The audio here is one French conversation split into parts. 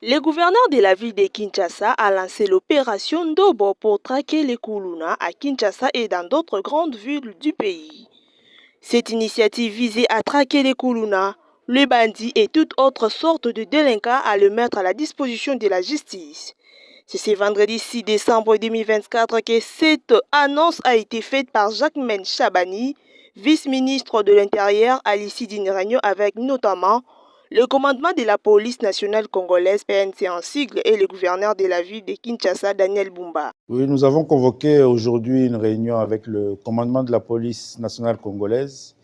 Le gouverneur de la ville de Kinshasa a lancé l'opération Ndobo pour traquer les Kuluna à Kinshasa et dans d'autres grandes villes du pays. Cette initiative visait à traquer les Kuluna, les bandits et toute autre sorte de délinquants à le mettre à la disposition de la justice. C'est ce vendredi 6 décembre 2024 que cette annonce a été faite par Jacquemaine Chabani, vice-ministre de l'Intérieur, à l'issue d'une réunion avec notamment le commandement de la police nationale congolaise PNC en sigle et le gouverneur de la ville de Kinshasa, Daniel Bumba. Oui, nous avons convoqué aujourd'hui une réunion avec le commandement de la police nationale congolaise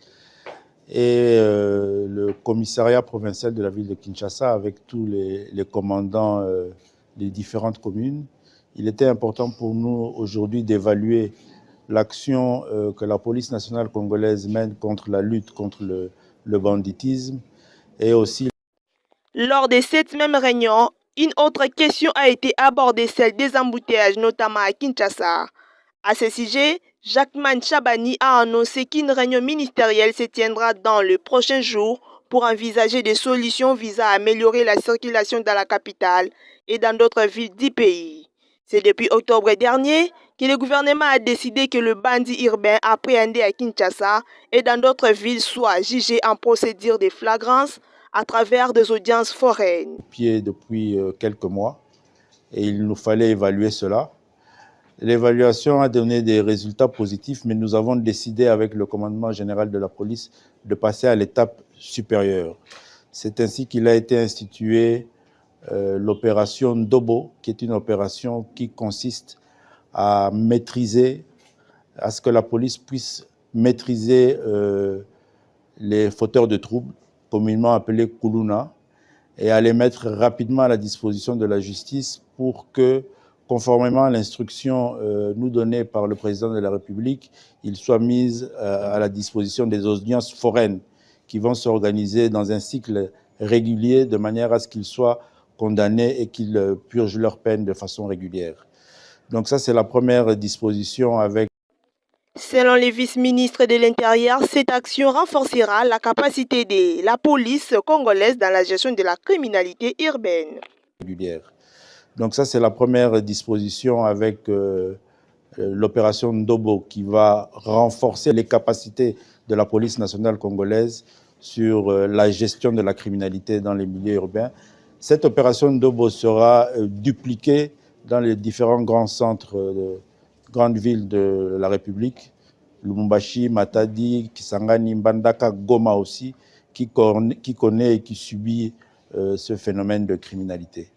et le commissariat provincial de la ville de Kinshasa avec tous les commandants des différentes communes. Il était important pour nous aujourd'hui d'évaluer l'action que la police nationale congolaise mène contre la lutte contre le banditisme et aussi... Lors de cette même réunion, une autre question a été abordée, celle des embouteillages, notamment à Kinshasa. À ce sujet, Jacquemaine Chabani a annoncé qu'une réunion ministérielle se tiendra dans les prochains jours pour envisager des solutions visant à améliorer la circulation dans la capitale et dans d'autres villes du pays. C'est depuis octobre dernier que le gouvernement a décidé que le bandit urbain appréhendé à Kinshasa et dans d'autres villes soit jugé en procédure de flagrance à travers des audiences foraines. Depuis quelques mois, et il nous fallait évaluer cela. L'évaluation a donné des résultats positifs, mais nous avons décidé avec le commandement général de la police de passer à l'étape supérieure. C'est ainsi qu'il a été institué l'opération Ndobo, qui est une opération qui consiste à maîtriser, à ce que la police puisse maîtriser les fauteurs de troubles, communément appelés Kuluna, et à les mettre rapidement à la disposition de la justice pour que, conformément à l'instruction nous donnée par le président de la République, ils soient mis à la disposition des audiences foraines qui vont s'organiser dans un cycle régulier de manière à ce qu'ils soient condamnés et qu'ils purgent leur peine de façon régulière. Donc ça, c'est la première disposition avec... Selon les vice-ministres de l'Intérieur, cette action renforcera la capacité de la police congolaise dans la gestion de la criminalité urbaine. Donc ça, c'est la première disposition avec l'opération Ndobo qui va renforcer les capacités de la police nationale congolaise sur la gestion de la criminalité dans les milieux urbains. Cette opération Ndobo sera dupliquée dans les différents grands centres de grandes villes de la République, Lubumbashi, Matadi, Kisangani, Mbandaka, Goma aussi, qui connaît et qui subit ce phénomène de criminalité.